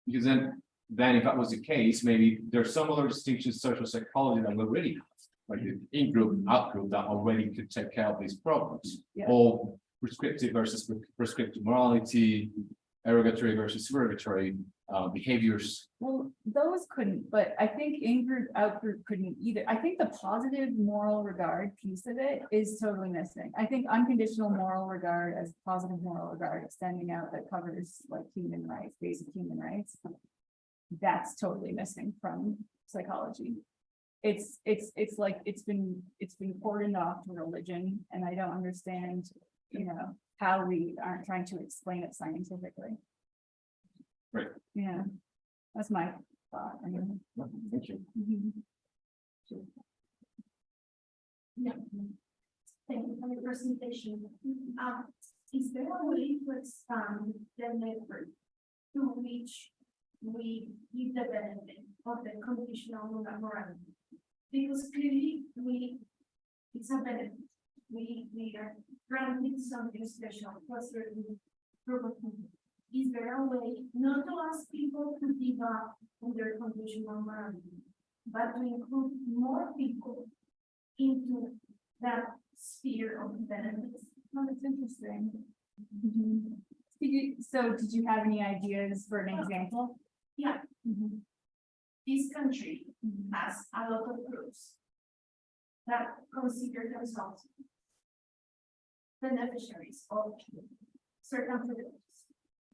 Because then if that was the case, maybe there's some other distinctions in social psychology that we already have, like the in-group, out-group that already could take care of these problems. Yeah. Or prescriptive versus prescriptive morality, erogatory versus supererogatory behaviors. Well, those couldn't, but I think in-group, out-group couldn't either. I think the positive moral regard piece of it is totally missing. I think unconditional moral regard as positive moral regard extending out that covers like human rights, basic human rights. That's totally missing from psychology. It's like it's been cordoned off to religion, and I don't understand, how we aren't trying to explain it scientifically. Right. Yeah, that's my thought. I mean. Thank you. Mhm. Yeah. Thank you for your presentation. Is there a way to expand the network to which we give the benefit of the conditional morality? Because clearly it's a benefit. We are granting something special to a certain group of people. Is there a way not to ask people to give up on their conditional morality, but to include more people into that sphere of benefits? Oh, that's interesting. So did you have any ideas for an example? Yeah, this country has a lot of groups that consider themselves beneficiaries of certain privileges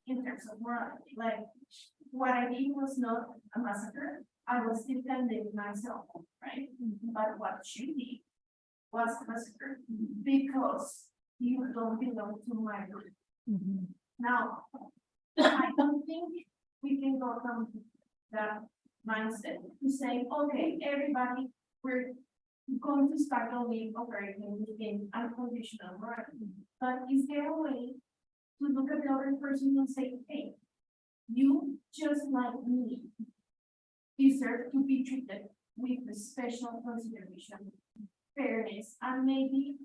in terms of morality. Like, what I did was not a massacre, I was defending myself, right? But what you did was a massacre because you don't belong to my group. Now, I don't think we can go from that mindset to say, okay, everybody, we're going to start only operating within unconditional morality. But is there a way to look at the other person and say, hey, you just like me deserve to be treated with the special consideration, fairness, and maybe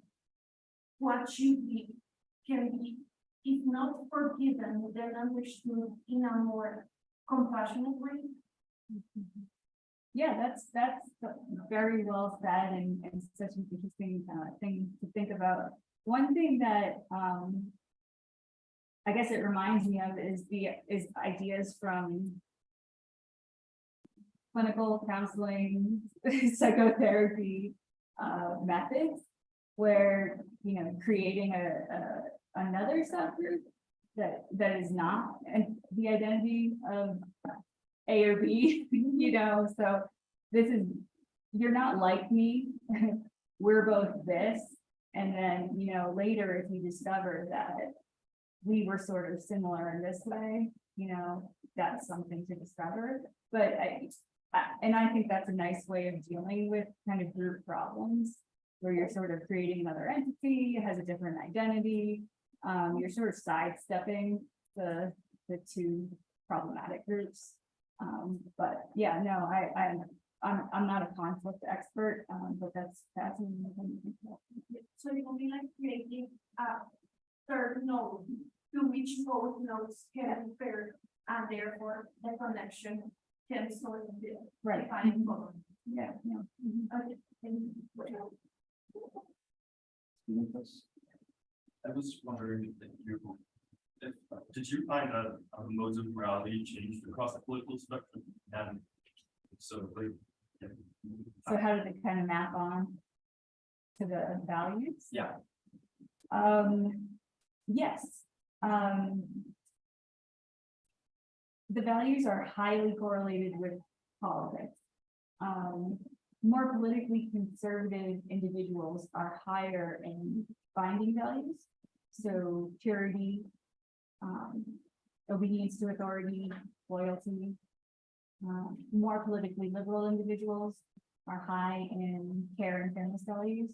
what you did can be, if not forgiven, then understood in a more compassionate way? Yeah, that's very well said and such an interesting thing to think about. One thing that I guess it reminds me of is ideas from clinical counseling, psychotherapy methods, where creating another subgroup that is not the identity of A or B, so this is, you're not like me, we're both this, and then, later if you discover that we were sort of similar in this way, that's something to discover. But I think that's a nice way of dealing with kind of group problems, where you're sort of creating another entity, it has a different identity. You're sort of sidestepping the two problematic groups. But yeah, no, I'm not a conflict expert, but that's fascinating. So it will be like creating a third node to which both nodes can refer, and therefore the connection can sort of be Right. defined for. Yeah, yeah. Mhm. Okay, thank you. I was wondering did you find that modes of morality changed across the political spectrum? And so, like, yeah. So how did it kind of map on to the values? Yeah. Yes. The values are highly correlated with politics. More politically conservative individuals are higher in binding values. So purity, obedience to authority, loyalty. More politically liberal individuals are high in care and fairness values.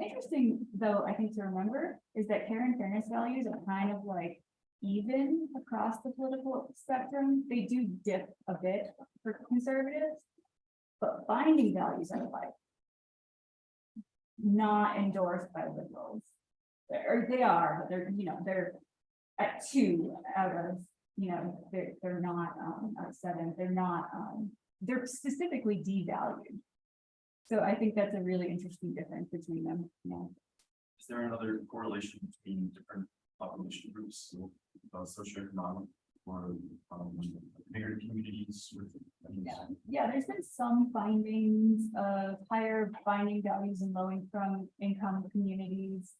Interesting, though, I think to remember is that care and fairness values are kind of like even across the political spectrum. They do dip a bit for conservatives, but binding values are like not endorsed by liberals. Or they are, but they're at 2 out of, they're not out of 7. They're not, they're specifically devalued. So I think that's a really interesting difference between them. Yeah. Is there another correlation between different population groups, socioeconomic or bigger communities with? Yeah, there's been some findings of higher binding values in low income communities,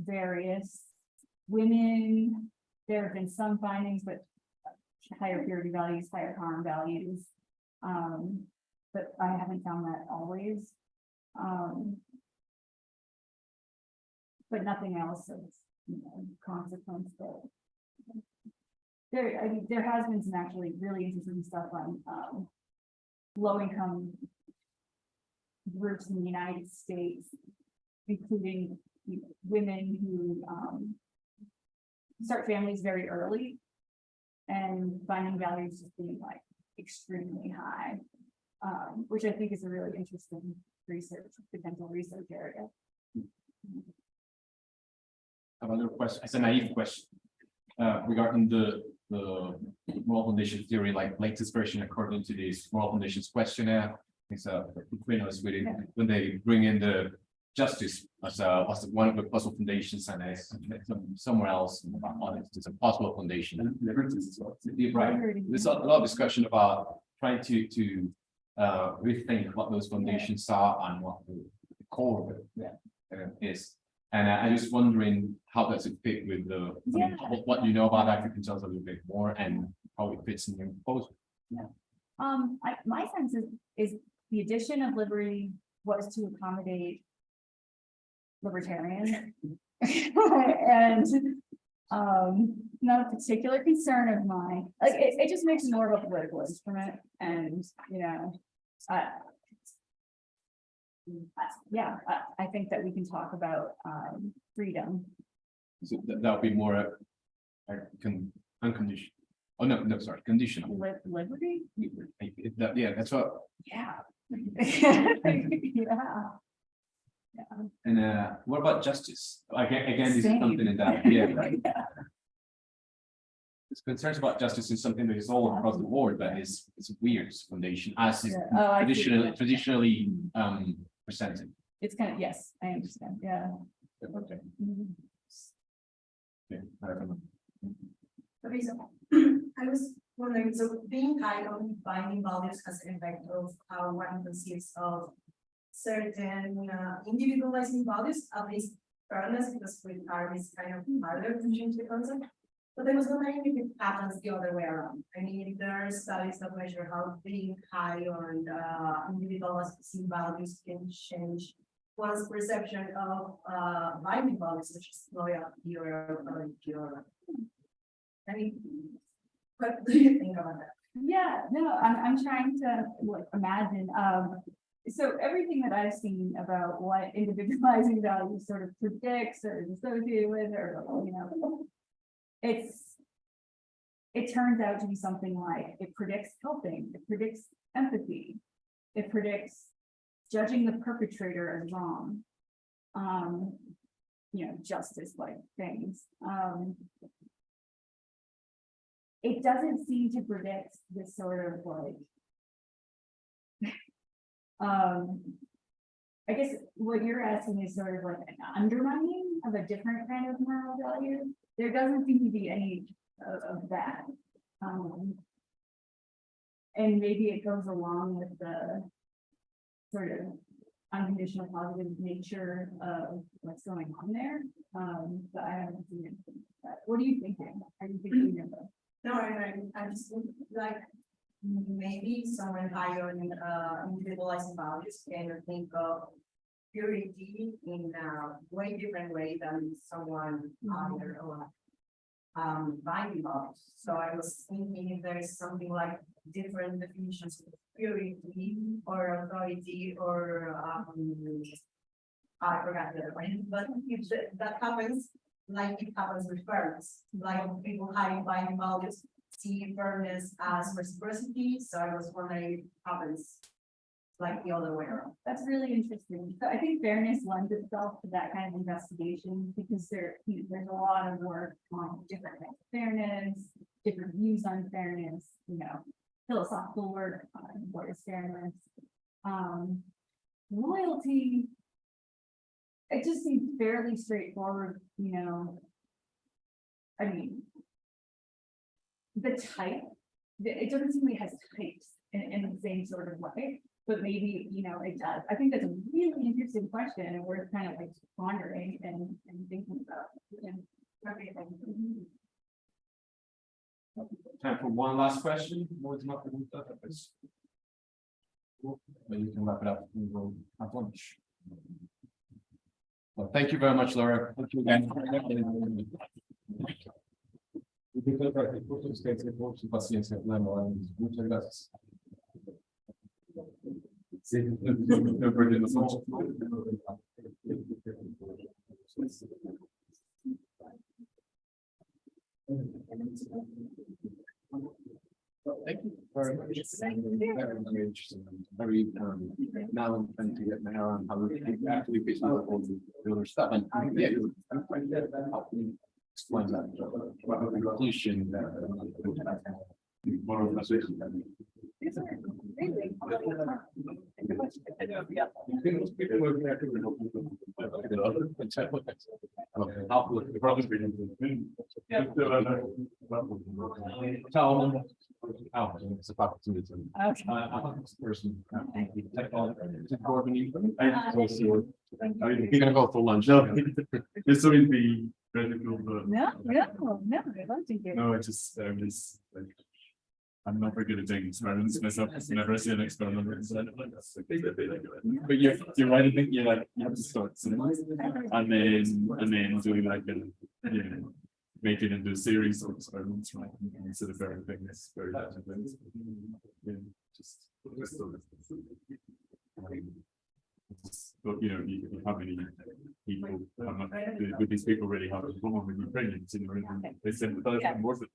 various women. There have been some findings, but higher purity values, higher harm values. But I haven't found that always. But nothing else of consequence. But there has been some actually really interesting stuff on low-income groups in the United States, including women who start families very early and finding values just being like extremely high, which I think is a really interesting potential research area. I have another question. It's a naive question regarding the moral conditions theory, like latest version according to this moral conditions questionnaire. It's when they bring in the justice as one of the possible foundations, and somewhere else on it, it's a possible foundation. And liberties as well. Right. There's a lot of discussion about trying to rethink what those foundations are and what the core of it is. And I'm just wondering how does it fit with what you know about that? You can tell us a little bit more and how it fits in your proposal. My sense is the addition of liberty was to accommodate libertarians and not a particular concern of mine. Like it just makes it more of a political instrument, and I think that we can talk about freedom. So that would be more unconditional. Oh no, sorry, conditional. Liberty? Yeah, that's what. Yeah. Yeah. And what about justice? Again, this is Same. something in that. Yeah, right. It's concerns about justice is something that is all across the board, but it's a weird foundation as is traditionally presented. It's kind of, yes, I understand, yeah. Okay. Mhm. Yeah, I don't know. Okay, so I was wondering, so being high on binding values has an effect of how one conceives of certain individualizing values, at least fairness, because with harm is kind of harder to change the concept. But I was wondering if it happens the other way around. I mean, if there are studies that measure how being high on individualizing values can change one's perception of binding values, such as loyalty or authority or. I mean, What do you think about that? Yeah, no, I'm trying to like imagine, so everything that I've seen about what individualizing values sort of predicts or is associated with, or, you know, it turns out to be something like it predicts helping, it predicts empathy, it predicts judging the perpetrator as wrong. You know, justice like things. It doesn't seem to predict this sort of like I guess what you're asking is sort of like an undermining of a different kind of moral value. There doesn't seem to be any of that. And maybe it goes along with the sort of unconditional positive nature of what's going on there. But I haven't seen anything like that. What are you thinking? Are you thinking of that? No, I just think like maybe someone higher on individualizing values can think of purity in a way different way than someone higher on binding values. So I was thinking if there is something like different definitions of purity or authority or I forgot the other one, but if that happens, like it happens with fairness, like people high binding values see fairness as reciprocity. So I was wondering if it happens like the other way around. That's really interesting. So I think fairness lends itself to that kind of investigation because there's a lot of work on different kinds of fairness, different views on fairness, you know, philosophical work on what is fairness. Loyalty, it just seems fairly straightforward, you know. I mean, the type, it doesn't seem like it has types in the same sort of way, but maybe, you know, it does. I think that's a really interesting question and we're kind of like pondering and thinking about. Time for one last question. More than enough. Then you can wrap it up and we'll have lunch. Well, thank you very much, Laura. Thank you again. Thank you very much. Very interesting. Very now I'm trying to get my hair on how we actually basically all the other stuff. And yeah, I'm trying to help me explain that. The conclusion more of it's about to meet him. This person. You're gonna go for lunch. No, this would be very cool, but No, I don't think it. no, I'm just like, I'm not very good at doing experiments myself. I've never seen an experiment. But you're right. I think you're like, you have to start somewhere and then doing like a, you know, make it into a series of experiments, right? Instead of very things, very large things. Yeah, just but you know, you how many people, with these people really have a problem with Ukrainians in the room. They said that more than